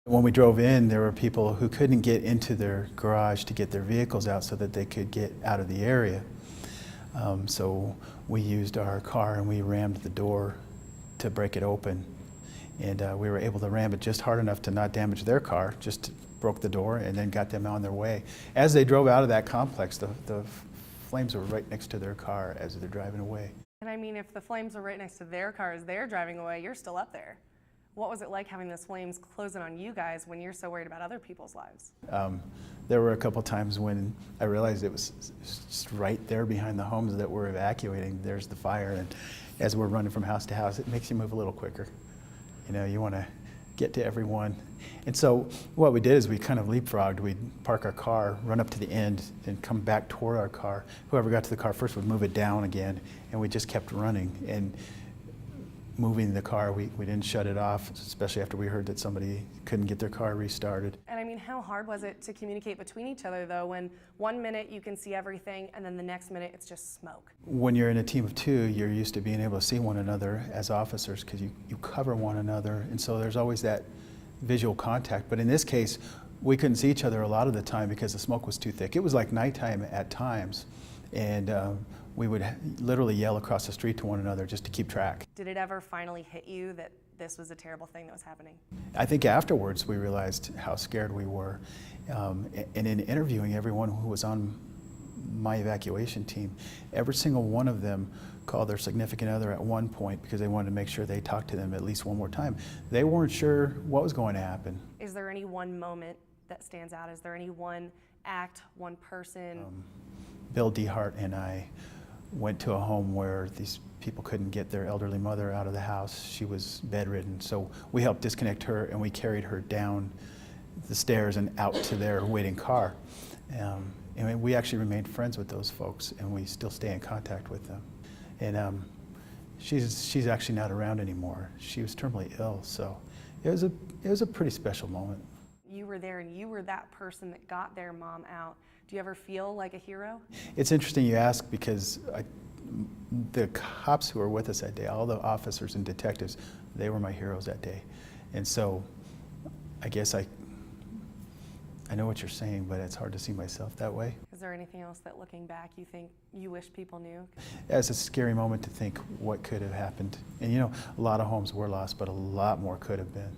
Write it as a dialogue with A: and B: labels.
A: When we drove in, there were people who couldn't get into their garage to get their vehicles out so that they could get out of the area. So we used our car and we rammed the door to break it open. And we were able to ram it just hard enough to not damage their car, just broke the door and then got them on their way. As they drove out of that complex, the flames were right next to their car as they're driving away.
B: And I mean, if the flames were right next to their car as they're driving away, you're still up there. What was it like having those flames closing on you guys when you're so worried about other people's lives?
A: There were a couple times when I realized it was just right there behind the homes that we're evacuating. There's the fire, and as we're running from house to house, it makes you move a little quicker. You know, you want to get to everyone. And so what we did is we kind of leapfrogged. We'd park our car, run up to the end, and come back toward our car. Whoever got to the car first would move it down again, and we just kept running. And moving the car, we didn't shut it off, especially after we heard that somebody couldn't get their car restarted.
B: And I mean, how hard was it to communicate between each other, though, when one minute you can see everything and then the next minute it's just smoke?
A: When you're in a team of two, you're used to being able to see one another as officers because you cover one another, and so there's always that visual contact. But in this case, we couldn't see each other a lot of the time because the smoke was too thick. It was like nighttime at times, and we would literally yell across the street to one another just to keep track.
B: Did it ever finally hit you that this was a terrible thing that was happening?
A: I think afterwards we realized how scared we were. And in interviewing everyone who was on my evacuation team, every single one of them called their significant other at one point because they wanted to make sure they talked to them at least one more time. They weren't sure what was going to happen.
B: Is there any one moment that stands out? Is there any one act, one person?
A: Bill DeHart and I went to a home where these people couldn't get their elderly mother out of the house. She was bedridden, so we helped disconnect her and we carried her down the stairs and out to their waiting car. And we actually remained friends with those folks, and we still stay in contact with them. And she's actually not around anymore. She was terminally ill, so it was a pretty special moment.
B: You were there and you were that person that got their mom out. Do you ever feel like a hero?
A: It's interesting you ask because the cops who were with us that day, all the officers and detectives, they were my heroes that day. And so I guess I know what you're saying, but it's hard to see myself that way.
B: Is there anything else that, looking back, you think you wish people knew?
A: It's a scary moment to think what could have happened. And you know, a lot of homes were lost, but a lot more could have been.